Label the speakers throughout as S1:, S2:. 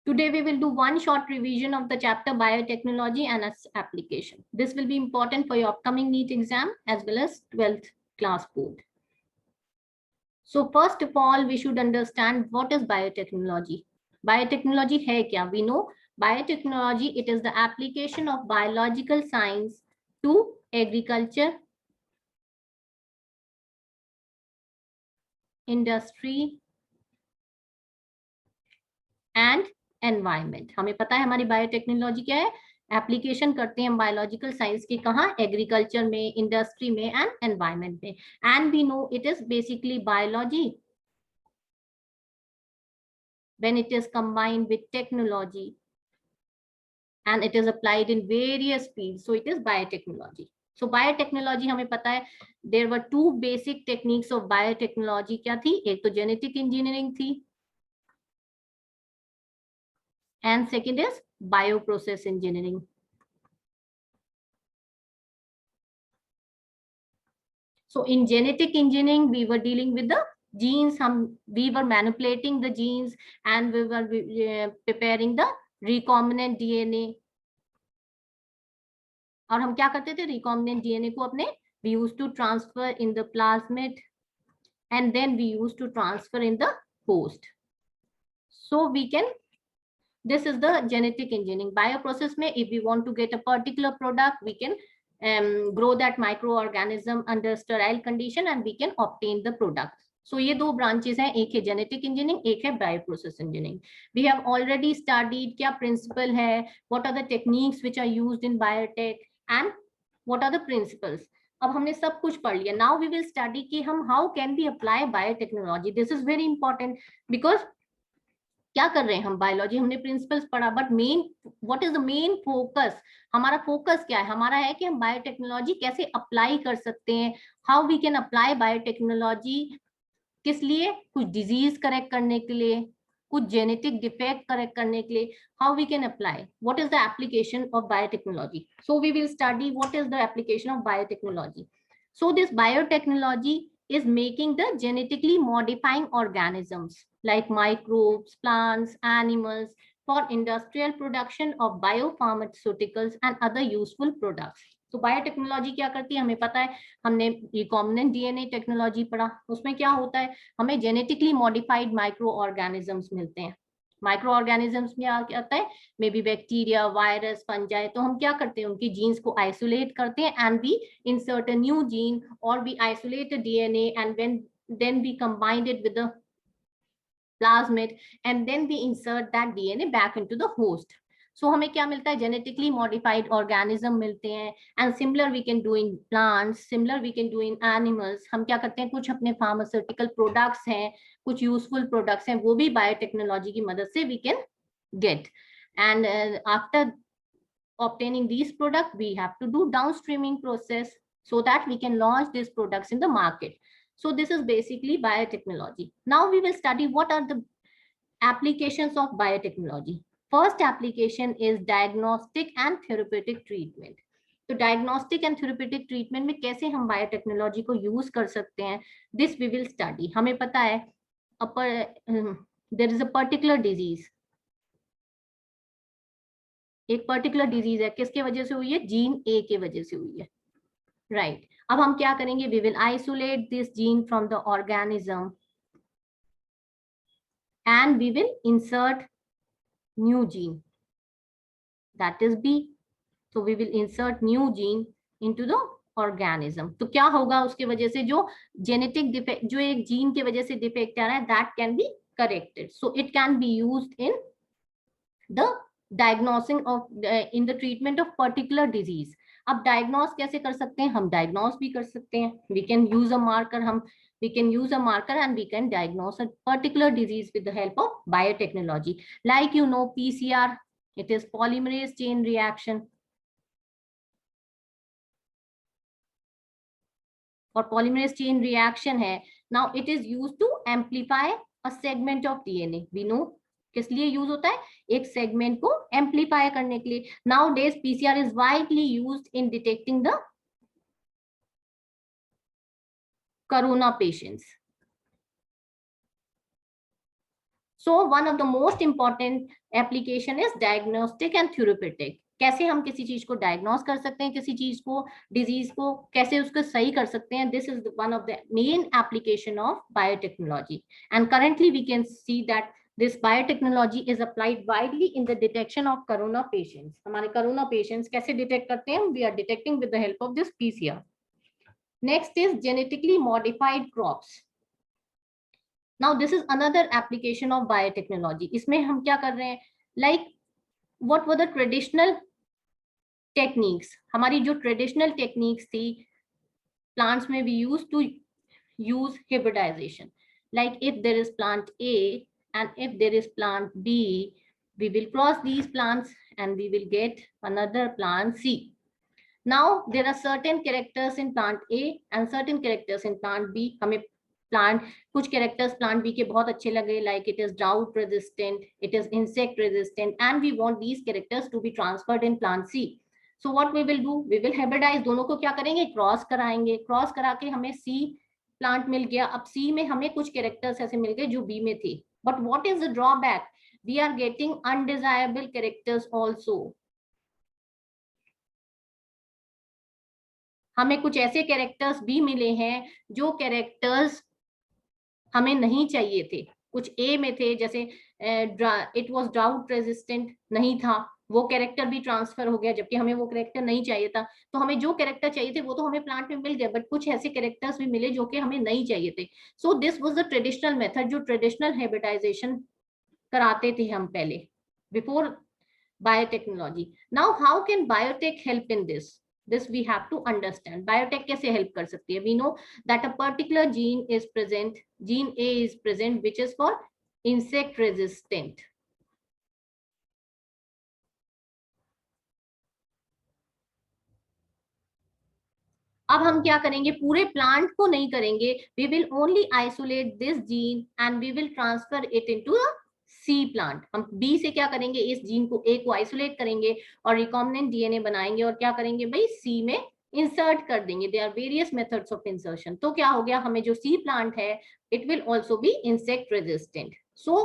S1: Today we will do one short revision of the chapter biotechnology and its application. This will be important for your upcoming NEET exam as well as 12th class board. So first of all, we should understand what is biotechnology. Biotechnology hai kya? We know biotechnology, it is the application of biological science to agriculture, industry and environment. हमें पता है हमारी biotechnology क्या है. Application करते हैं हम biological science के कहाँ? एग्रीकल्चर में, इंडस्ट्री में एंड एनवायरमेंट में. And we know it is basically biology when it is combined with technology and it is applied in various fields, so it is biotechnology. So biotechnology हमें पता है there were two basic techniques of biotechnology. क्या थी? एक तो genetic engineering थी and second is bioprocess engineering. So in genetic engineering we were dealing with the genes, we were manipulating the genes and we were preparing the recombinant DNA. और हम क्या करते थे? recombinant DNA को अपने we used to transfer in the plasmid and then we used to transfer in the host. So we can, this is the genetic engineering. Bioprocess में if we want to get a particular product, we can grow that microorganism under sterile condition and we can obtain the product. So ये दो branches हैं, एक है genetic engineering, एक है bioprocess engineering. We have already studied क्या principle है, what are the techniques which are used in biotech and what are the principles. अब हमने सब कुछ पढ़ लिया. Now we will study कि हम how can we apply biotechnology. This is very important because क्या कर रहे हैं हम? बायोलॉजी हमने प्रिंसिपल्स पढ़ा, but main what is the main focus? हमारा फोकस क्या है? हमारा है कि हम बायोटेक्नोलॉजी कैसे अप्लाई कर सकते हैं. How we can apply biotechnology. किस लिए? कुछ डिजीज करेक्ट करने के लिए, कुछ जेनेटिक डिफेक्ट करेक्ट करने के लिए. How we can apply, what is the application of biotechnology. So we will study what is the application of biotechnology. So this biotechnology is making the genetically modifying organisms like microbes, plants, animals for industrial production of biopharmaceuticals and other useful products. तो biotechnology क्या करती है? हमें पता है, हमने recombinant DNA technology पढ़ा. उसमें क्या होता है? हमें जेनेटिकली मॉडिफाइड माइक्रो ऑर्गेनिजम्स मिलते हैं. माइक्रो ऑर्गेनिजम्स में क्या होता है? May be bacteria, virus, fungi. तो हम क्या करते हैं? उनकी जीन्स को आइसोलेट करते हैं and we insert a new gene और we isolate a DNA and then we combine it with the plasmid and then we insert that DNA back into the host. So हमें क्या मिलता है? genetically modified organism मिलते हैं. And similar we can do in plants, similar we can do in animals. हम क्या करते हैं? कुछ अपने pharmaceutical products हैं, कुछ useful products हैं, वो भी biotechnology की मदद से we can get. And after obtaining these products, we have to do downstreaming process so that we can launch these products in the market. So this is basically biotechnology. Now we will study what are the applications of biotechnology. First application is diagnostic and therapeutic treatment. तो diagnostic and therapeutic treatment में कैसे हम biotechnology को use कर सकते हैं, this we will study. हमें पता है there is a particular disease. एक पर्टिकुलर डिजीज है, किसके वजह से हुई है? जीन ए के वजह से हुई है. राइट. अब हम क्या करेंगे? We will isolate this gene from the organism and we will insert new gene, that is B. So we will insert new gene into the organism. तो क्या होगा उसके वजह से? जो जेनेटिक डिफेक्ट, जो एक जीन के वजह से डिफेक्ट आ रहा है, that can be corrected. So it can be used in the diagnosing of in the treatment of particular disease. अब डायग्नोस कैसे कर सकते हैं? हम डायग्नोस भी कर सकते हैं. We can use a marker. We can use a marker and we can diagnose a particular disease with the help of biotechnology. Like you know PCR, it is polymerase chain reaction. और polymerase chain reaction है. Now it is used to amplify a segment of DNA. We know किस लिए use होता है? एक segment को amplify करने के लिए. Nowadays PCR is widely used in detecting the corona patients. So one of the most important application is diagnostic and therapeutic. कैसे हम किसी चीज को डायग्नोस कर सकते हैं, किसी चीज को, डिजीज को कैसे उसको सही कर सकते हैं, this is one of the main application of biotechnology. And currently we can see that this biotechnology is applied widely in the detection of corona patients. हमारे कोरोना पेशेंट्स कैसे डिटेक्ट करते हैं? We are detecting with the help of this PCR. Next is genetically modified crops. Now this is another application of biotechnology. इसमें हम क्या कर रहे हैं? Like what were the traditional techniques? हमारी जो traditional techniques थी plants में, we used to use hybridization. Like if there is plant A and if there is plant B, we will cross these plants and we will get another plant C. Now there are certain characters in plant A and certain characters in plant B. हमें plant कुछ characters plant B के बहुत अच्छे लगे, like it is drought resistant, it is insect resistant, and we want these characters to be transferred in plant C. So what we will do? We will hybridize, दोनों को क्या करेंगे? Cross कराएंगे, cross करा के हमें C प्लांट मिल गया। अब सी में हमें कुछ कैरेक्टर्स ऐसे मिल गए जो बी में थे, but what is the drawback? We are getting undesirable characters also. हमें कुछ ऐसे कैरेक्टर्स भी मिले हैं जो कैरेक्टर्स हमें नहीं चाहिए थे। कुछ ए में थे, जैसे इट वाज ड्राउट रेजिस्टेंट नहीं था, वो कैरेक्टर भी ट्रांसफर हो गया, जबकि हमें वो कैरेक्टर नहीं चाहिए था। तो हमें जो कैरेक्टर चाहिए थे वो तो हमें प्लांट में मिल गए, बट कुछ ऐसे कैरेक्टर्स भी मिले जो कि हमें नहीं चाहिए थे। So this was the traditional method, जो ट्रेडिशनल हाइब्रिडाइजेशन कराते थे हम पहले, before biotechnology. Now how can biotech help in this? This we have to understand. Biotech कैसे help कर सकती है? We know that a particular gene is present, gene A is present, which is for insect resistant. अब हम क्या करेंगे? पूरे plant को नहीं करेंगे, we will only isolate this gene and we will transfer it into a C plant. हम B से क्या करेंगे? इस जीन को A को आइसोलेट करेंगे और रिकॉम्बिनेंट डीएनए बनाएंगे और क्या करेंगे भाई? C में इंसर्ट कर देंगे। There are various methods of insertion. तो क्या हो गया? हमें जो C प्लांट है, it will also be insect resistant. So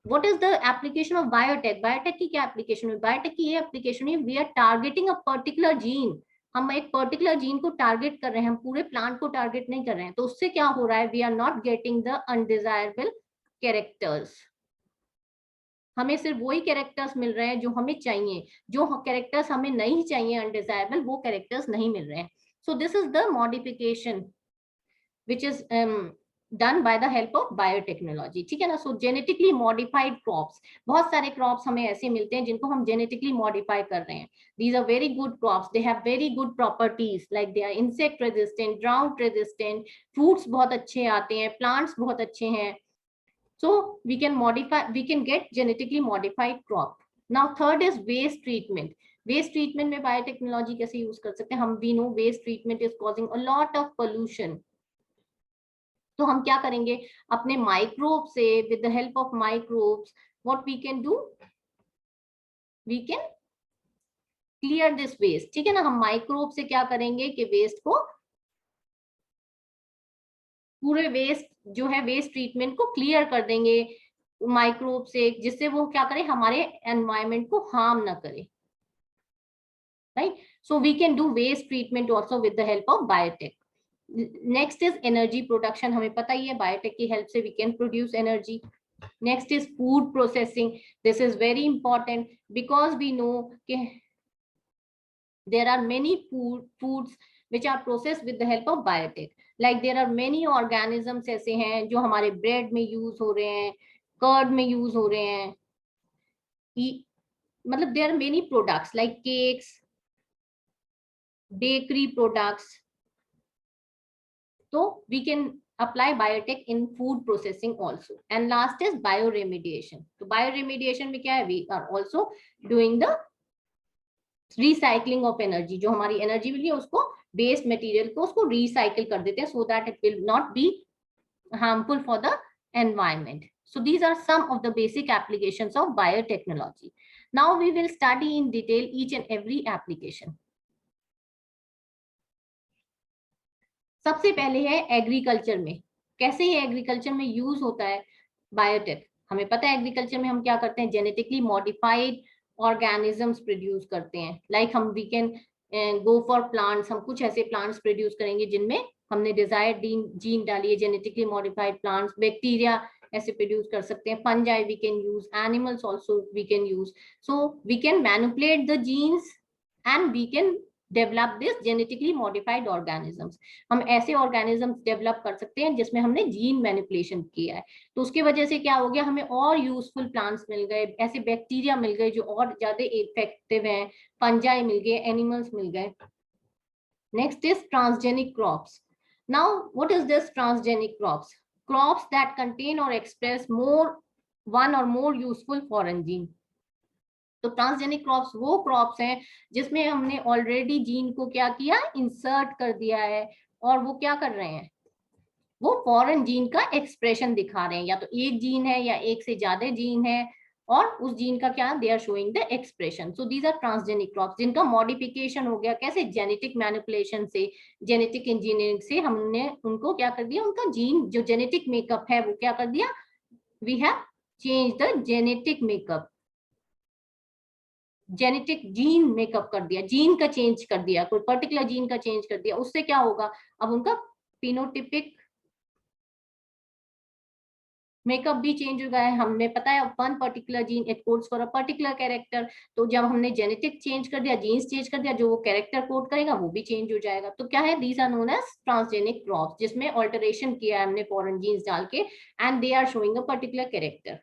S1: what is the application of biotech? Biotech की क्या एप्लीकेशन है? बायोटेक की ये एप्लीकेशन है, we are targeting a particular gene. हम एक पर्टिकुलर जीन को टारगेट कर रहे हैं, हम पूरे प्लांट को टारगेट नहीं कर रहे हैं। तो उससे क्या हो रहा है? We are not getting the undesirable characters. हमें सिर्फ वही कैरेक्टर्स मिल रहे हैं जो हमें चाहिए, जो कैरेक्टर्स हमें नहीं चाहिए अनडिजायरेबल, वो कैरेक्टर्स नहीं मिल रहे हैं। सो this is the modification which is done by the help of biotechnology, ठीक है ना। सो जेनेटिकली मॉडिफाइड क्रॉप्स, बहुत सारे क्रॉप्स हमें ऐसे मिलते हैं जिनको हम जेनेटिकली मॉडिफाई कर रहे हैं। These are very good crops, they have very good properties, like they are insect resistant, drought resistant, fruits बहुत अच्छे आते हैं, प्लांट्स बहुत अच्छे हैं। So we can modify, we can get genetically modified crop. Now third is waste treatment. Waste treatment में biotechnology कैसे use कर सकते हैं? हम we know waste treatment is causing a lot of pollution. तो हम क्या करेंगे? अपने माइक्रोब से, with the help of microbes, what we can do? We can clear this waste, ठीक है ना। हम माइक्रोब से क्या करेंगे कि वेस्ट को, पूरे वेस्ट जो है, वेस्ट ट्रीटमेंट को क्लियर कर देंगे माइक्रोब से, जिससे वो क्या करे? हमारे एनवायरमेंट को हार्म ना करे, right. So we can do waste treatment also with the help of biotech. Next is energy production. हमें पता ही है बायोटेक की हेल्प से we can produce energy. Next is food processing. This is very important because we know कि there are many foods which are processed with the help of biotech. Like there are many organisms ऐसे हैं जो हमारे bread में use हो रहे हैं, curd में यूज हो रहे हैं, मतलब there are many products like cakes, bakery products. So we can apply biotech in food processing also. And last is bioremediation. तो bioremediation में क्या है? We are also doing the recycling of energy. जो हमारी एनर्जी मिली है उसको, waste material को, उसको रिसाइकिल कर देते हैं, so that it will not be harmful for the environment. So these are some of the basic applications of biotechnology. Now we will study in detail each and every application. सबसे पहले है agriculture में। कैसे ये agriculture में use होता है biotech? हमें पता है एग्रीकल्चर में हम क्या करते हैं, जेनेटिकली मॉडिफाइड ऑर्गेनिजम्स प्रोड्यूस करते हैं। लाइक हम we can go for plants, हम कुछ ऐसे प्लांट्स प्रोड्यूस करेंगे जिनमें हमने डिजायर्ड जीन डाली है, जेनेटिकली मॉडिफाइड प्लांट्स। बैक्टीरिया ऐसे प्रोड्यूस कर सकते हैं, fungi we can use, animals also we can use. So we can manipulate the genes and we can develop this genetically modified organisms. हम ऐसे ऑर्गेनिजम्स डेवलप कर सकते हैं जिसमें हमने जीन मैनिपुलेशन किया है। तो उसकी वजह से क्या हो गया, हमें और यूजफुल प्लांट्स मिल गए, ऐसे बैक्टीरिया मिल गए जो और ज्यादा इफेक्टिव हैं, फंजाई मिल गए, एनिमल्स मिल गए। Next is transgenic crops. Now what is this transgenic crops? Crops that contain और एक्सप्रेस मोर वन और मोर यूजफुल फॉरेन जीन। तो ट्रांसजेनिक क्रॉप्स वो क्रॉप्स हैं जिसमें हमने ऑलरेडी जीन को क्या किया, इंसर्ट कर दिया है, और वो क्या कर रहे हैं, वो फॉरेन जीन का एक्सप्रेशन दिखा रहे हैं। या तो एक जीन है या एक से ज्यादा जीन है, और उस जीन का क्या, they are showing the expression. So these are transgenic crops जिनका मॉडिफिकेशन हो गया, कैसे, जेनेटिक मैनिपुलेशन से, जेनेटिक इंजीनियरिंग से हमने उनको क्या कर दिया, उनका जीन जो जेनेटिक मेकअप है वो क्या कर दिया, we have change the genetic makeup, genetic gene makeup कर दिया, जीन का चेंज कर दिया, कोई पर्टिकुलर जीन का चेंज कर दिया। उससे क्या होगा, अब उनका फिनोटिपिक मेकअप भी चेंज हो गया है। हमने पता है one particular gene it codes for a particular character, तो जब हमने जेनेटिक चेंज कर दिया, जीन्स चेंज कर दिया, जो वो कैरेक्टर कोड करेगा वो भी चेंज हो जाएगा। तो क्या है, these are known as transgenic crops, जिसमें ऑल्टरेशन किया है हमने फॉरेन जीन्स डाल के, and they are showing a particular character.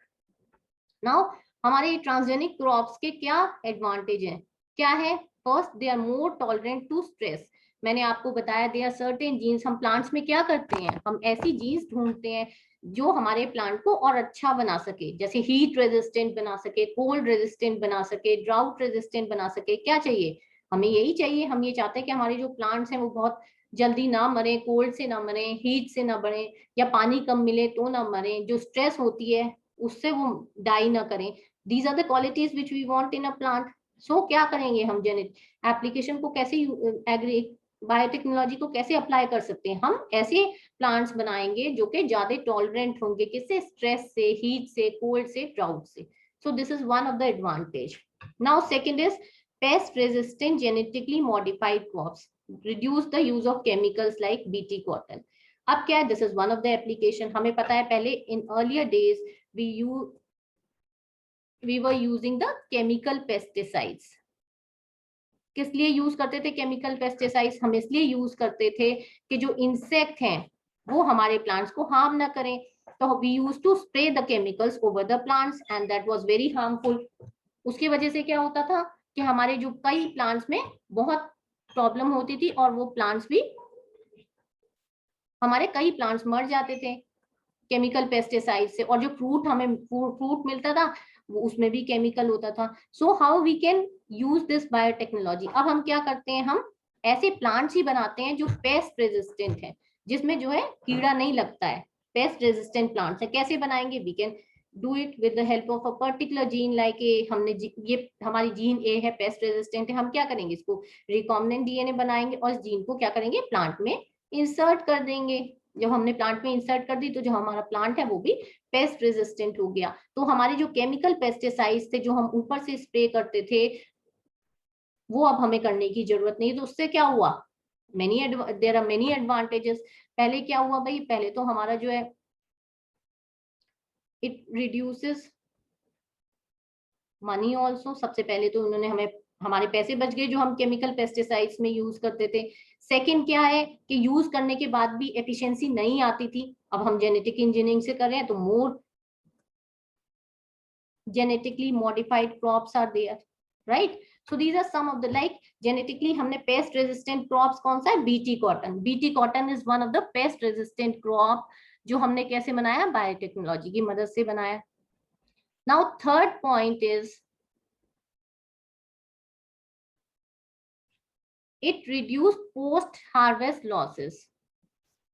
S1: Now हमारे ट्रांसजेनिक क्रॉप्स के क्या एडवांटेज हैं, क्या है? First, they are more tolerant to stress. मैंने आपको बताया दे आर सर्टेन जीन्स, हम प्लांट्स में क्या करते हैं, हम ऐसी जीन्स ढूंढते हैं जो हमारे प्लांट को और अच्छा बना सके, जैसे हीट रेजिस्टेंट बना सके, कोल्ड रेजिस्टेंट बना सके, ड्राउट रेजिस्टेंट बना सके। क्या चाहिए हमें, यही चाहिए। हम ये चाहते हैं कि हमारे जो प्लांट्स हैं वो बहुत जल्दी ना मरे, कोल्ड से ना मरे, हीट से ना मरे, या पानी कम मिले तो ना मरे, जो स्ट्रेस होती है उससे वो डाई ना करें। These are the qualities which we want in a plant. So क्या करेंगे हम, जेनेट एप्लीकेशन को कैसे, एग्री बायोटेक्नोलॉजी को कैसे अप्लाई कर सकते हैं, हम ऐसे प्लांट्स बनाएंगे जो कि ज्यादा टॉलरेंट होंगे, किससे, स्ट्रेस से, हीट से, कोल्ड से, ड्राउट से। सो this is one of the advantage. Now second is pest resistant genetically modified crops, reduce the use of chemicals like BT cotton. अब क्या है, this is one of the application. हमें पता है पहले in earlier days we were using the chemical pesticides। किस लिए use करते थे केमिकल पेस्टिसाइड्स, हम इसलिए यूज करते थे कि जो इंसेक्ट हैं वो हमारे प्लांट्स को हार्म ना करें। तो we use to spray the chemicals over the plants and that was very harmful. उसकी वजह से क्या होता था कि हमारे जो कई प्लांट्स में बहुत प्रॉब्लम होती थी, और वो प्लांट्स भी, हमारे कई प्लांट्स मर जाते थे केमिकल पेस्टिसाइड से। और जो फ्रूट हमें फ्रूट मिलता था वो उसमें भी केमिकल होता था। So how we can use this biotechnology, अब हम क्या करते हैं, हम ऐसे प्लांट्स ही बनाते हैं जो पेस्ट रेजिस्टेंट है, जिसमें जो है कीड़ा नहीं लगता है, पेस्ट रेजिस्टेंट प्लांट्स है। कैसे बनाएंगे, we can do it with the help of a particular gene, like हमने ये हमारी जीन ए है, पेस्ट रेजिस्टेंट है, हम क्या करेंगे, इसको रिकॉम्बिनेंट डीएनए बनाएंगे और इस जीन को क्या करेंगे, प्लांट में इंसर्ट कर देंगे। जब हमने प्लांट में इंसर्ट कर दी तो जो हमारा प्लांट है वो भी पेस्ट रेजिस्टेंट हो गया। तो हमारे जो केमिकल पेस्टिसाइड्स थे जो हम ऊपर से स्प्रे करते थे वो अब हमें करने की जरूरत नहीं। तो उससे क्या हुआ, देयर आर मेनी एडवांटेजेस। पहले क्या हुआ भाई, पहले तो हमारा जो है इट रिड्यूसेस मनी ऑल्सो। सबसे पहले तो उन्होंने हमें, हमारे पैसे बच गए जो हम केमिकल पेस्टिसाइड्स में यूज करते थे। सेकंड क्या है कि यूज करने के बाद भी एफिशिएंसी नहीं आती थी, अब हम जेनेटिक इंजीनियरिंग से कर रहे हैं तो मोर genetically modified crops are there, right? So these are some of the, like genetically हमने pest resistant crops कौन सा है, BT cotton। BT cotton is one of the pest resistant crop जो हमने कैसे बनाया, बायोटेक्नोलॉजी की मदद से बनाया। Now third point is it reduce post harvest losses।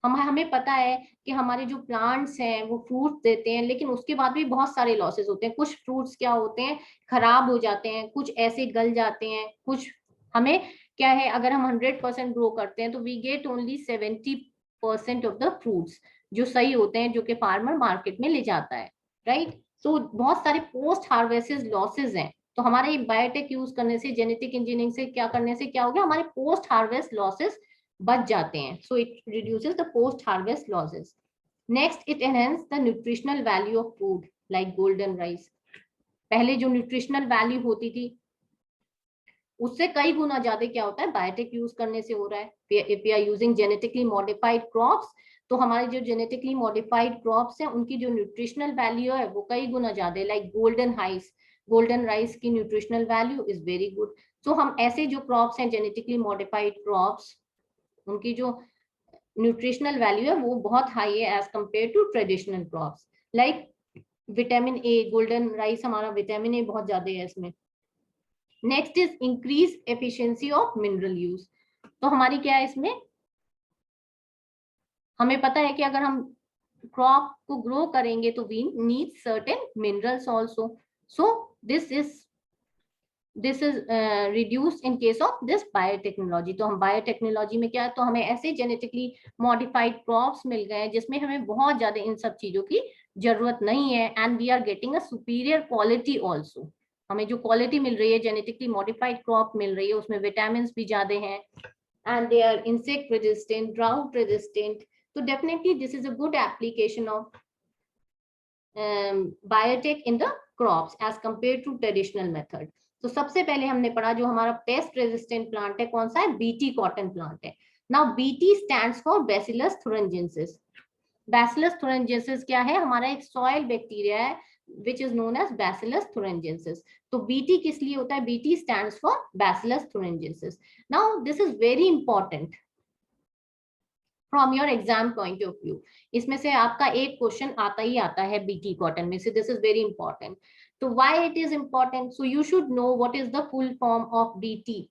S1: हमें पता है कि हमारे जो प्लांट्स हैं वो फ्रूट देते हैं, लेकिन उसके बाद भी बहुत सारे लॉसेस होते हैं। कुछ फ्रूट्स क्या होते हैं, खराब हो जाते हैं, कुछ ऐसे गल जाते हैं, कुछ हमें क्या है, अगर हम 100% ग्रो करते हैं तो we get only 70% of the fruits जो सही होते हैं, जो कि फार्मर मार्केट में ले जाता है, राइट। तो बहुत सारे पोस्ट हार्वेस्ट लॉसेज हैं। तो हमारे बायोटेक यूज करने से, जेनेटिक इंजीनियरिंग से क्या करने से क्या हो गया, हमारे पोस्ट हार्वेस्ट लॉसेज बच जाते हैं। So it reduces the post harvest losses. Next, it enhance the nutritional value of food like golden rice. पहले जो न्यूट्रिशनल वैल्यू होती थी उससे कई गुना ज्यादा क्या होता है बायोटेक यूज करने से हो रहा है। If we are using genetically modified crops, तो हमारे जो जेनेटिकली मॉडिफाइड क्रॉप्स हैं उनकी जो न्यूट्रिशनल वैल्यू है वो कई गुना ज्यादा है। लाइक गोल्डन राइस की nutritional value is very good. तो हम ऐसे जो क्रॉप्स हैं जेनेटिकली मॉडिफाइड क्रॉप्स, उनकी जो न्यूट्रिशनल वैल्यू है वो बहुत हाई है as compare to traditional crops. Like vitamin A, golden rice हमारा विटामिन ए बहुत ज्यादा है इसमें। Next is increase efficiency of mineral use. तो हमारी क्या है इसमें, हमें पता है कि अगर हम क्रॉप को ग्रो करेंगे तो we need certain minerals also. So this is reduce in case of this biotechnology. तो हम बायोटेक्नोलॉजी में क्या है, तो हमें ऐसे जेनेटिकली मॉडिफाइड क्रॉप्स मिल गए हैं जिसमें हमें बहुत ज्यादा इन सब चीजों की जरूरत नहीं है, and we are getting a superior quality also. हमें जो क्वालिटी मिल रही है, जेनेटिकली मॉडिफाइड क्रॉप मिल रही है, उसमें विटामिन भी ज्यादा हैं, and they are insect resistant, drought resistant. So definitely this is a good application of biotech in the crops as compared to traditional method. तो सबसे पहले हमने पढ़ा जो हमारा पेस्ट रेजिस्टेंट प्लांट है कौन सा है, बीटी कॉटन प्लांट है। Now BT stands for bacillus thuringiensis. Bacillus thuringiensis क्या है, हमारा एक सॉइल बैक्टीरिया है which is known as Bacillus thuringiensis. तो BT किस लिए होता है, BT stands for Bacillus thuringiensis. Now this is very important from your exam point of view. इसमें से आपका एक क्वेश्चन आता ही आता है BT कॉटन में से, this is very important. तो why it is important? So you should know what is the full form of BT.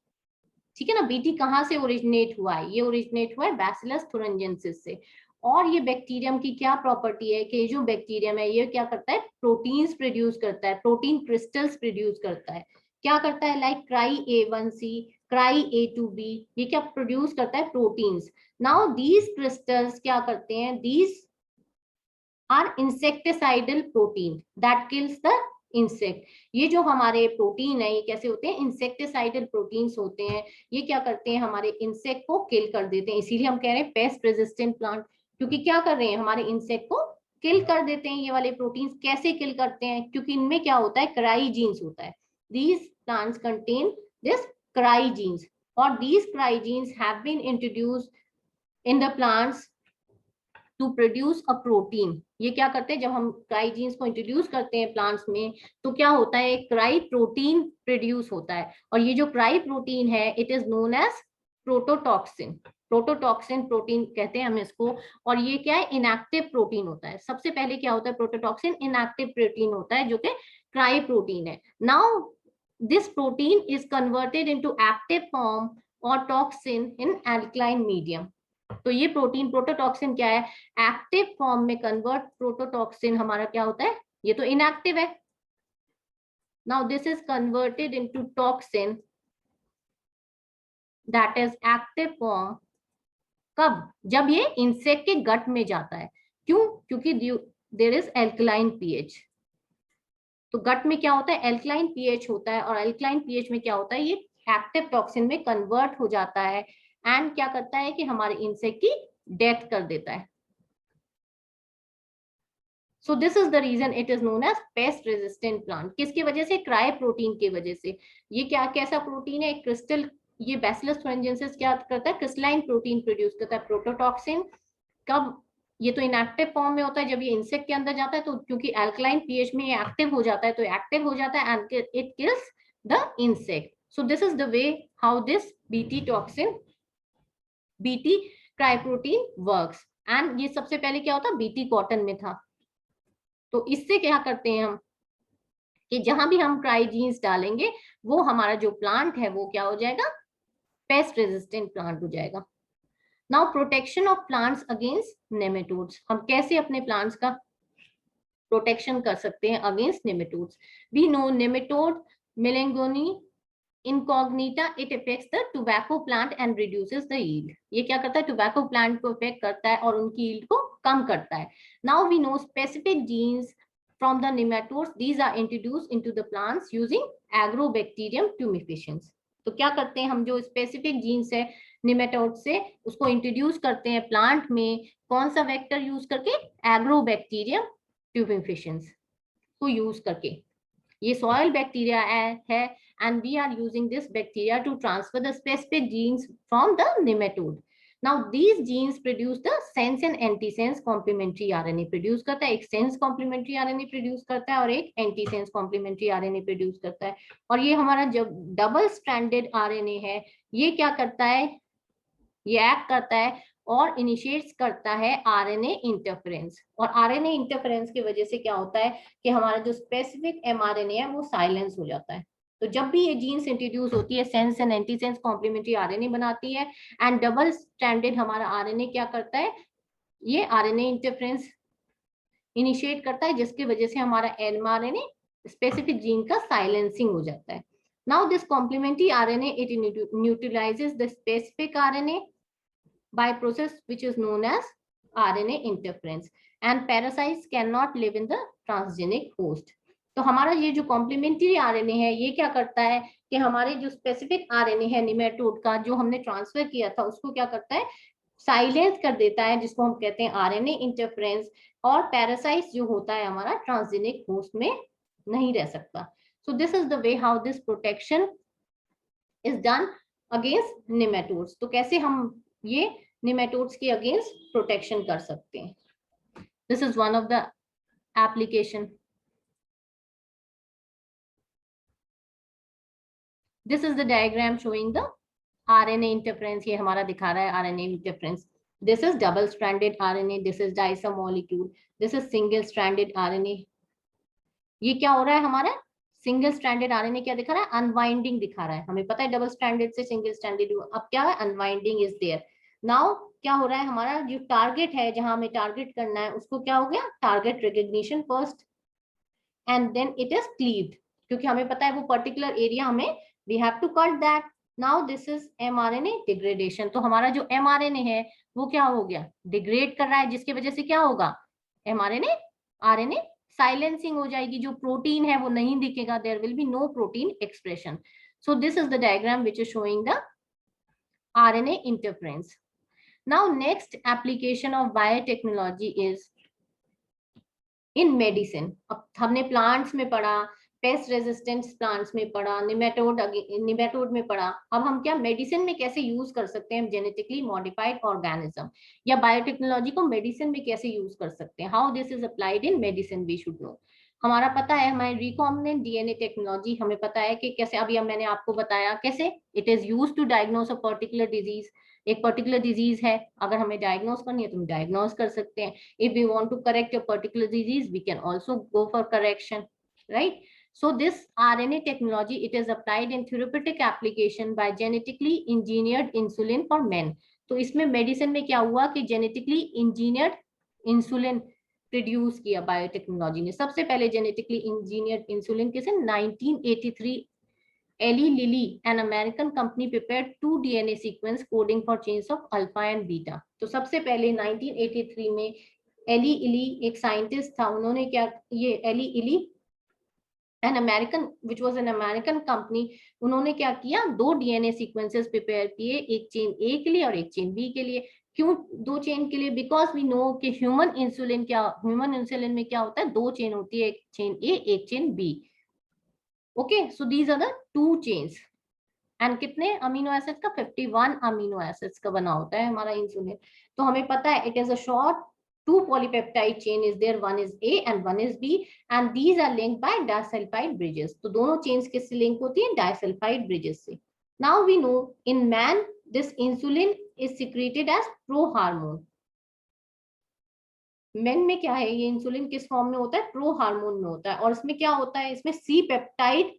S1: ठीक है ना, BT कहाँ से ओरिजिनेट हुआ है, ये ओरिजिनेट हुआ है Bacillus thuringiensis से। और ये बैक्टीरियम की क्या प्रॉपर्टी है कि जो बैक्टीरियम है ये क्या करता है, प्रोटीन्स प्रोड्यूस करता है, प्रोटीन क्रिस्टल्स प्रोड्यूस करता है। क्या करता है, like cry A1C, cry A2B, ये क्या प्रोड्यूस करता है, प्रोटीन्स। नाउ दीज क्रिस्टल्स क्या करते हैं, these are insecticidal protein that kills the insect. ये जो हमारे प्रोटीन है ये कैसे होते हैं, इंसेक्टिसाइडल प्रोटीन्स होते हैं। ये क्या करते हैं, हमारे इंसेक्ट को किल कर देते हैं। इसीलिए हम कह रहे हैं पेस्ट रेजिस्टेंट प्लांट, क्योंकि क्या कर रहे हैं, हमारे इंसेक्ट को किल कर देते हैं। ये वाले प्रोटीन्स कैसे किल करते हैं, क्योंकि इनमें क्या होता है, क्राइजीन्स होता है। These plants contain this cry genes, और these cry genes have been introduced in the plants to produce a protein. ये क्या करते हैं, जब हम क्राइजीन्स को इंट्रोड्यूस करते हैं प्लांट्स में तो क्या होता है, क्राई प्रोटीन प्रोड्यूस होता है। और ये जो क्राई प्रोटीन है it is known as prototoxin. Prototoxin protein कहते हैं हम इसको। और ये क्या है, इनएक्टिव प्रोटीन होता है। सबसे पहले क्या होता है, प्रोटोटॉक्सिन इनएक्टिव प्रोटीन होता है जो कि क्राई प्रोटीन है। Now this protein is converted into active form और टॉक्सिन इन एल्कलाइन मीडियम। तो ये प्रोटीन प्रोटोटॉक्सिन क्या है, एक्टिव फॉर्म में कन्वर्ट प्रोटोटॉक्सिन हमारा क्या होता है, ये तो इनएक्टिव है। Now this is converted into toxin that is active form. कब, जब ये इंसेक्ट के गट में जाता है। क्यों, क्योंकि देयर इज एल्कलाइन पीएच। तो गट में क्या होता है, एल्कलाइन पीएच होता है, और एल्कलाइन पीएच में क्या होता है, ये एक्टिव टॉक्सिन में कन्वर्ट हो जाता है एंड क्या करता है कि हमारे इंसेक्ट की डेथ कर देता है। So this is the reason it is known as pest resistant plant. किसकी वजह से, क्राई प्रोटीन की वजह से। ये क्या कैसा प्रोटीन है, क्रिस्टल, ये बैसिलस थुरिंजेंसिस क्या करता है, क्रिस्टलाइन प्रोटीन प्रोड्यूस करता है, प्रोटोटॉक्सिन। कब, ये तो इनएक्टिव फॉर्म में होता है जब ये इंसेक्ट के अंदर जाता है, तो क्योंकि अल्कलाइन पीएच में ये एक्टिव हो जाता है, तो एक्टिव हो जाता है and it kills the insect. So this is the way how this BT toxin, BT cry protein works. And ये सबसे पहले क्या होता, बीटी कॉटन में था। तो इससे क्या करते हैं हम कि जहां भी हम क्राइजीन्स डालेंगे वो हमारा जो प्लांट है वो क्या हो जाएगा, पेस्ट रेजिस्टेंट प्लांट हो जाएगा। Now protection of plants against nematodes. हम कैसे अपने प्लांट्स का प्रोटेक्शन कर सकते हैं against nematodes. We know nematode Meloidogyne incognita, it affects the tobacco plant and reduces the yield. ये क्या करता है, टोबैको प्लांट को इफेक्ट करता है और उनकी यील्ड को कम करता है। Now we know specific genes from the nematodes. These are introduced into the plants using Agrobacterium tumefaciens. तो क्या करते हैं हम, जो स्पेसिफिक जीन्स है निमेटोड से उसको इंट्रोड्यूस करते हैं प्लांट में, कौन सा वेक्टर यूज करके, एग्रोबैक्टीरियम ट्यूबिफिशंस को यूज करके. ये सॉइल बैक्टीरिया है and we are using this bacteria to transfer the specific genes from the nematode. Now these genes produce the sense and antisense complementary RNA produce करता है. एक sense complementary RNA produce करता है और एक antisense complementary RNA produce करता है. और ये हमारा जब डबल स्ट्रैंडेड RNA है, ये क्या करता है, ये एक्ट करता है और इनिशिएट्स करता है आरएनए इंटरफेरेंस. और आरएनए इंटरफेरेंस की वजह से क्या होता है कि हमारा जो स्पेसिफिक एमआरएनए है वो साइलेंस हो जाता है. तो जब भी ये जीन्स इंट्रोड्यूस होती है, sense and antisense complementary RNA बनाती है एंड डबल स्ट्रैंडेड हमारा आरएनए क्या करता है, ये आरएनए इंटरफेरेंस इनिशिएट करता है, जिसकी वजह से हमारा एमआरएनए स्पेसिफिक जीन का साइलेंसिंग हो जाता है. Now this complementary RNA, it neutralizes the specific RNA by process which is known as RNA interference, and parasites cannot live in the transgenic host. तो हमारा ये जो कॉम्प्लीमेंट्री आरएनए है ये क्या करता है कि हमारे जो स्पेसिफिक आरएनए है निमेटोड का जो हमने ट्रांसफर किया था उसको क्या करता है, साइलेंस कर देता है, जिसको हम कहते हैं आरएनए इंटरफेरेंस. और पैरासाइट्स जो होता है हमारा ट्रांसजेनिक होस्ट में नहीं रह सकता. So this is the way how this protection is done against nematodes. तो कैसे हम ये nematodes के against protection कर सकते हैं. This is one of the application. This is the diagram showing the RNA interference. ये हमारा दिखा रहा है RNA interference. This is double stranded RNA. This is dicer molecule. This is single stranded RNA. ये क्या हो रहा है हमारा सिंगल स्ट्रैंडेड आरएनए क्या दिखा रहा है, अनवाइंडिंग दिखा रहा है. हमें पता है डबल स्ट्रैंडेड से सिंगल स्ट्रैंडेड, अब क्या है, अनवाइंडिंग इज देयर. नाउ क्या हो रहा है, हमारा जो टारगेट है जहां हमें टारगेट करना है उसको क्या हो गया, target recognition first and then it is cleaved, क्योंकि हमें पता है वो पर्टिकुलर एरिया हमें we have to cut that. Now this is mRNA degradation. तो हमारा जो एमआरएनए है वो क्या हो गया, डिग्रेड कर रहा है, जिसकी वजह से क्या होगा, एमआरएनए आरएनए साइलेंसिंग हो जाएगी, जो प्रोटीन है वो नहीं दिखेगा, there will be no protein expression. So this is the diagram which is showing the RNA interference. Now next application of biotechnology is in medicine. अब हमने प्लांट्स में पढ़ा, पेस्ट रेजिस्टेंट प्लांट्स में पढ़ा, निमेटोड में पढ़ा. अब हम क्या मेडिसिन में कैसे यूज कर सकते हैं जेनेटिकली मॉडिफाइड ऑर्गेनिज्म, या बायोटेक्नोलॉजी को मेडिसिन में कैसे यूज कर सकते हैं, how this is applied in medicine we should know. हमारा पता है हमारी रिकॉम्बिनेंट डीएनए टेक्नोलॉजी, हमें पता है कि कैसे, अभी मैंने आपको बताया कैसे it is use to diagnose a particular disease. एक पर्टिकुलर डिजीज है, अगर हमें डायग्नोस करनी है तो हम डायग्नोस कर सकते हैं. If we want to correct a particular disease we can also go for correction, right. So this RNA technology, it is applied in therapeutic application by genetically engineered insulin for men. तो इसमें medicine में क्या हुआ कि genetically engineered insulin produce किया biotechnology ने. सबसे पहले जेनेटिकली इंजीनियर्ड इंसुलिन किसे, 1983 Eli Lilly, an American company, prepared 2 DNA sequence coding for chains of alpha and beta. तो सबसे पहले 1983 में एली इली एक साइंटिस्ट था, उन्होंने क्या, ये एली इली an American company, उन्होंने क्या किया, 2 DNA सीक्वेंसेस प्रिपेयर किए, एक चेन ए के लिए और एक चेन बी के लिए. क्यों 2 चेन के लिए, बिकॉज वी नो कि ह्यूमन इंसुलिन में क्या होता है, 2 चेन होती है, एक चेन ए एक chain B. Okay, so these are the 2 chains and कितने अमीनो एसिड्स का, 51 अमीनो एसिड्स का बना होता है हमारा इंसुलिन. तो हमें पता है it is a short 2 polypeptide chain is there, one is A and one is B, and these are linked by disulfide bridges. तो दोनों chains किससे link होती है, disulfide bridges से. Now we know in man this insulin is secreted as prohormone. men में क्या है, ये इंसुलिन किस फॉर्म में होता है, प्रोहार्मोन में होता है. और इसमें क्या होता है, इसमें C peptide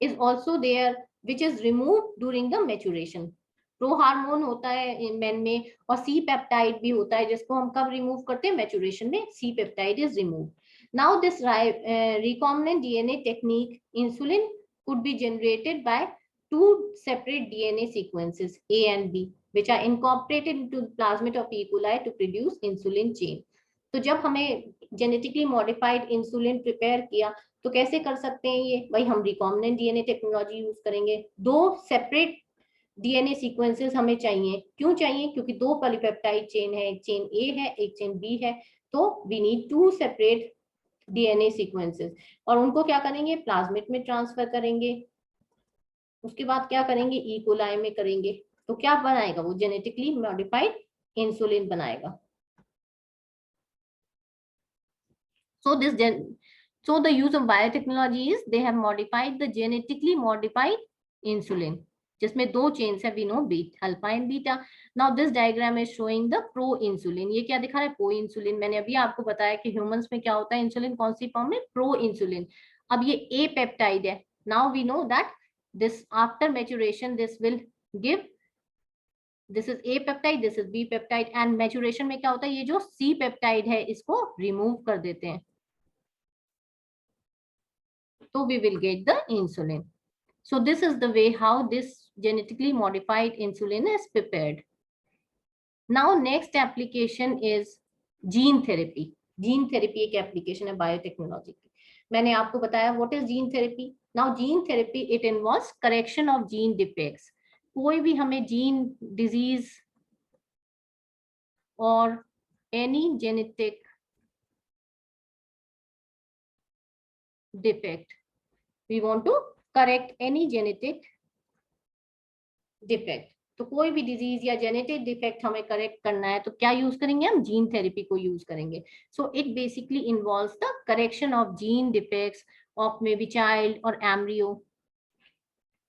S1: is also there which is removed during the maturation. प्रोहार्मोन होता है मेन में और सी पेप्टाइड भी होता है, जिसको हम कब रिमूव करते हैं, मैचुरेशन में C peptide is remove. Now this recombinant DNA technique, insulin could be generated by 2 separate DNA sequences A and B which are incorporated into the plasmid of E. coli to produce insulin chain. तो जब हमें genetically modified insulin prepare किया तो कैसे कर सकते हैं ये, भाई हम रिकॉम्बिनेंट डीएनए टेक्नोलॉजी यूज करेंगे। दो सेपरेट डीएनए सीक्वेंसेस हमें चाहिए, क्यों चाहिए, क्योंकि दो पॉलीपेप्टाइड चेन है, एक चेन ए है एक चेन बी है, तो we need to separate DNA sequences. और उनको क्या करेंगे, प्लाज्मिड में ट्रांसफर करेंगे, उसके बाद क्या करेंगे, ई कोलाई में करेंगे, तो क्या बनाएगा वो, जेनेटिकली मॉडिफाइड इंसुलिन बनाएगा। So the use of biotechnology is they have modified the genetically modified insulin, जिसमें दो चेन्स है, we know beta alpha and beta. Now this diagram is showing the proinsulin. ये क्या दिखा रहा है, pro insulin. मैंने अभी आपको बताया कि ह्यूमंस में क्या होता है, इंसुलिन कौन सी फॉर्म में, प्रो इंसुलिन। अब ये ए पेप्टाइड है, now we know that this after maturation this will give, this is A peptide, this is B peptide, and maturation में क्या होता है, ये जो सी पेप्टाइड है इसको रिमूव कर देते हैं, so we will get the insulin. So this is the way how this genetically modified insulin is prepared. Now next application is gene therapy. Gene therapy एक application है biotechnology की। मैंने आपको बताया what is gene therapy. Now gene therapy it involves correction of gene defects. कोई भी हमें gene disease or any genetic defect, we want to correct any genetic defect. तो कोई भी डिजीज या जेनेटिक डिफेक्ट हमें करेक्ट करना है तो क्या यूज करेंगे, हम जीन थेरेपी को यूज करेंगे। So it basically involves the correction of gene defects of may be child और एम्ब्रियो।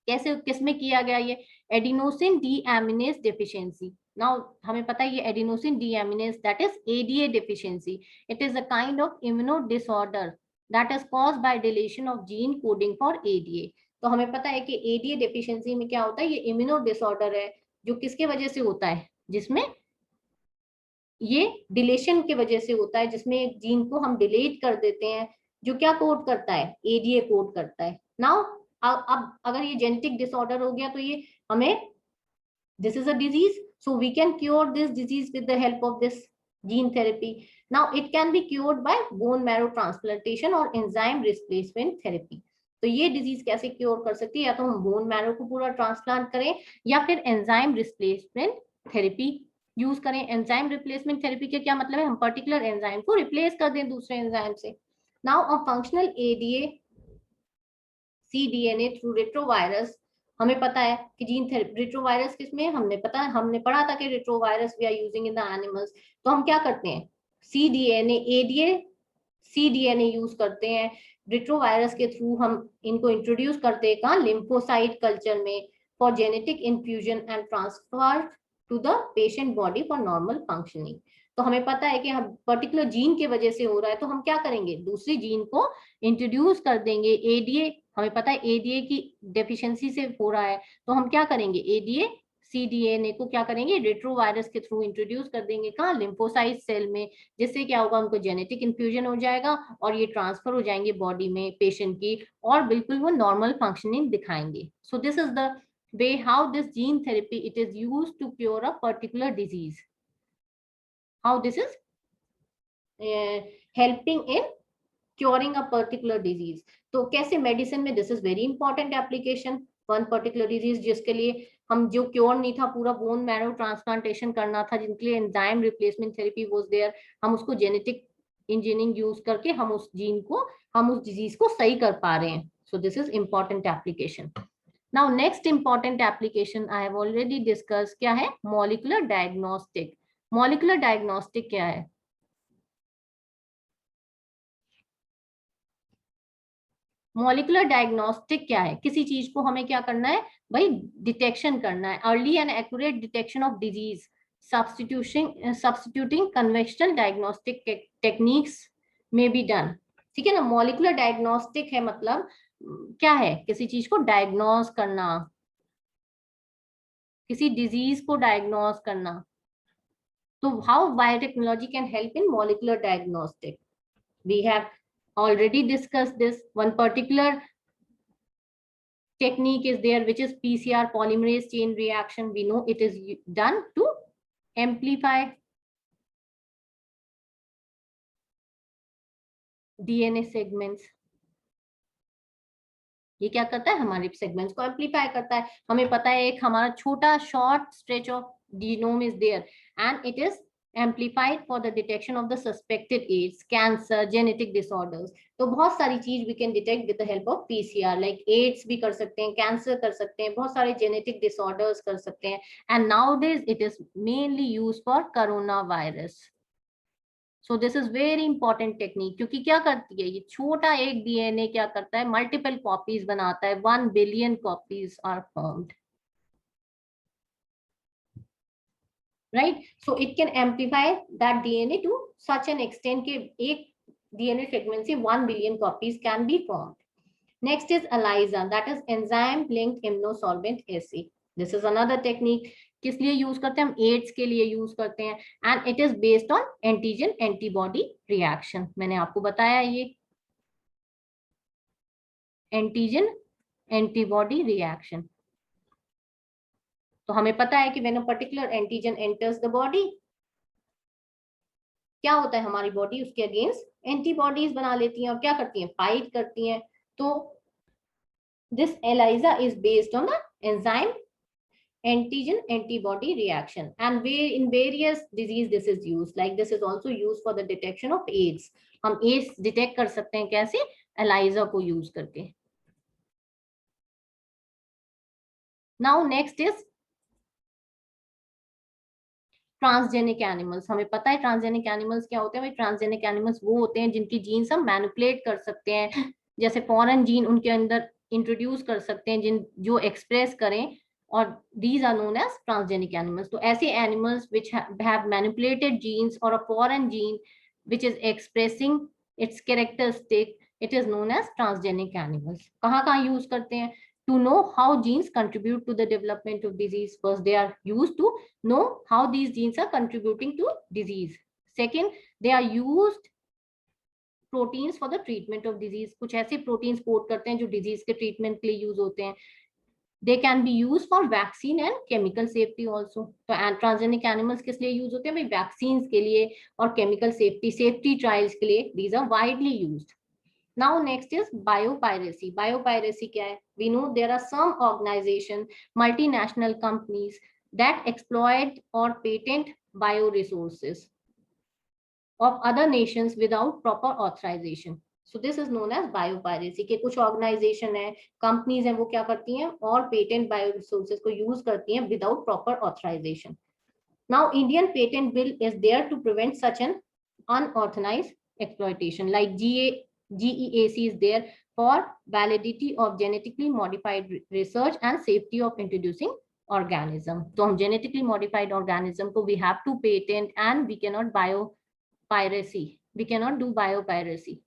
S1: कैसे, किसमें किया गया ये, एडिनोसिन डीएमिनेज डेफिशिएंसी। नाउ हमें पता है ये adenosine deaminase that is ADA deficiency, it is a kind of immuno disorder that is caused by deletion of gene coding for ADA. तो हमें पता है कि एडीए डेफिशिएंसी में क्या होता है, ये इम्यूनो डिसऑर्डर है जो किसके वजह से होता है, जिसमें ये डिलेशन की वजह से होता है, जिसमें एक जीन को हम डिलीट कर देते हैं जो क्या कोड करता है, एडीए कोड करता है। नाउ अब अगर ये जेनेटिक डिसऑर्डर हो गया तो ये हमें, this is a disease, so we can cure this disease with the help of this gene therapy. Now it can be cured by bone marrow transplantation or enzyme replacement therapy. तो ये disease कैसे cure कर सकती है, या तो हम bone marrow को पूरा ट्रांसप्लांट करें या फिर एंजाइम रिप्लेसमेंट थेरेपी यूज करें। एंजाइम रिप्लेसमेंट थेरेपी के क्या मतलब है, हम पर्टिकुलर एंजाइम को रिप्लेस कर दें दूसरे एंजाइम से। Now a functional ADA cDNA through retrovirus, हमें पता है कि जीन थेरेपी रेट्रोवायरस किसमें, हमने पढ़ा था कि retrovirus we are using in the animals. तो हम क्या करते हैं, cDNA एडीए cDNA यूज करते हैं, रेट्रोवायरस के थ्रू हम इनको इंट्रोड्यूस करते हैं कहाँ, लिम्फोसाइट कल्चर में, for genetic infusion and transfer to the patient body for normal functioning. तो हमें पता है कि हम पर्टिकुलर जीन की वजह से हो रहा है तो हम क्या करेंगे, दूसरी जीन को इंट्रोड्यूस कर देंगे। एडीए, हमें पता है एडीए की डेफिशिएंसी से हो रहा है तो हम क्या करेंगे, एडीए cDNA को क्या करेंगे, रेट्रोवायरस के थ्रू इंट्रोड्यूस कर देंगे कहाँ, लिम्फोसाइट सेल में, जिससे क्या होगा, उनको जेनेटिक इन्फ्यूजन हो जाएगा और ये ट्रांसफर हो जाएंगे बॉडी में पेशेंट की, और बिल्कुल वो नॉर्मल फंक्शनिंग दिखाएंगे। सो this is the way how this gene therapy it is used to cure a particular disease, how this is helping in curing a particular disease। तो कैसे मेडिसिन में this is very important application, one particular disease जिसके लिए हम जो cure नहीं था, पूरा बोन मैरो ट्रांसप्लांटेशन करना था, जिनके लिए enzyme replacement therapy was there, हम उसको जेनेटिक इंजीनियरिंग यूज करके हम उस जीन को, हम उस डिजीज को सही कर पा रहे हैं। सो this is important application. Now next important application I have already discuss, क्या है, मॉलिक्यूलर डायग्नोस्टिक। मॉलिक्यूलर डायग्नोस्टिक क्या है, मॉलिक्यूलर डायग्नोस्टिक क्या है, किसी चीज को हमें क्या करना है भाई, डिटेक्शन करना है, early and accurate detection of disease, substituting conventional diagnostic techniques में बी डन। ठीक है ना, मॉलिक्यूलर डायग्नोस्टिक है मतलब क्या है, किसी चीज को डायग्नोस करना, किसी डिजीज को डायग्नोस करना। तो how biotechnology can help in molecular diagnostic, we have already discussed this. One particular technique is there which is PCR, polymerase chain reaction. We know it is done to amplify DNA segments, ये क्या करता है, हमारे segments को amplify करता है। हमें पता है एक हमारा छोटा short stretch of genome is there and it is amplified for the detection of the suspected AIDS, cancer, genetic disorders. तो बहुत सारी चीज we can detect with the help of PCR, like AIDS भी कर सकते हैं, cancer कर सकते हैं, बहुत सारे genetic disorders कर सकते हैं, and nowadays it is mainly used for coronavirus. So this is very important technique, क्योंकि क्या करती है, ये छोटा एक डीएनए क्या करता है, मल्टीपल कॉपीज बनाता है, 1 billion copies are formed, right. So it can amplify that DNA to such an extent के एक डीएनए सेगमेंट से 1 billion copies can be formed. Next is ELISA, that is enzyme linked immunosolvent assay. This is another technique, किस लिए use करते हैं हम, ads के लिए यूज करते हैं, and it is based on antigen antibody reaction. मैंने आपको बताया ये एंटीजन एंटीबॉडी रिएक्शन। तो हमें पता है कि when a particular antigen enters the body, क्या होता है, हमारी बॉडी उसके अगेंस्ट एंटीबॉडीज बना लेती हैं और क्या करती हैं, फाइट करती हैं। तो this ELISA is based on the enzyme antigen antibody reaction, and in various disease this is used, like this is also used for the detection of AIDS. हम AIDS detect कर सकते हैं कैसे, ELISA को use करके। now next is transgenic animals. हमें पता है ट्रांसजेनिक एनिमल्स क्या होते हैं, भाई ट्रांसजेनिक एनिमल्स वो होते हैं जिनकी जीन्स हम मैनिपुलेट कर सकते हैं, जैसे फॉरेन जीन उनके अंदर इंट्रोड्यूस कर सकते हैं जिन जो एक्सप्रेस करें, और these are known as transgenic animals. तो ऐसे animals which have manipulated genes or a foreign gene which is expressing its characteristic, it is known as transgenic animals. कहाँ यूज करते हैं, to know how genes contribute to the development of disease. First, they are used to know how these genes are contributing to disease. Second, they are used proteins for the treatment of disease. कुछ ऐसे proteins code करते हैं जो disease के treatment के लिए use होते हैं। They can be used for vaccine and chemical safety also. तो transgenic animals किस लिए यूज होते हैं, भाई vaccines के लिए और chemical safety trials के लिए, these are widely used. Now next is biopiracy. Biopiracy क्या है, we know there are some organization, multinational companies that exploit or patent bioresources of other nations without proper authorization. So this is known as biopiracy. के कुछ organisation है, companies हैं, वो क्या करती हैं और पेटेंट बायोरिसोर्सेज को यूज करती हैं without proper authorization. Now Indian patent bill is there to prevent such an unauthorized exploitation, like GEAC is there for validity of genetically modified research and safety of introducing organism. तो हम genetically modified organism को we have to patent and we cannot biopiracy. We cannot do biopiracy.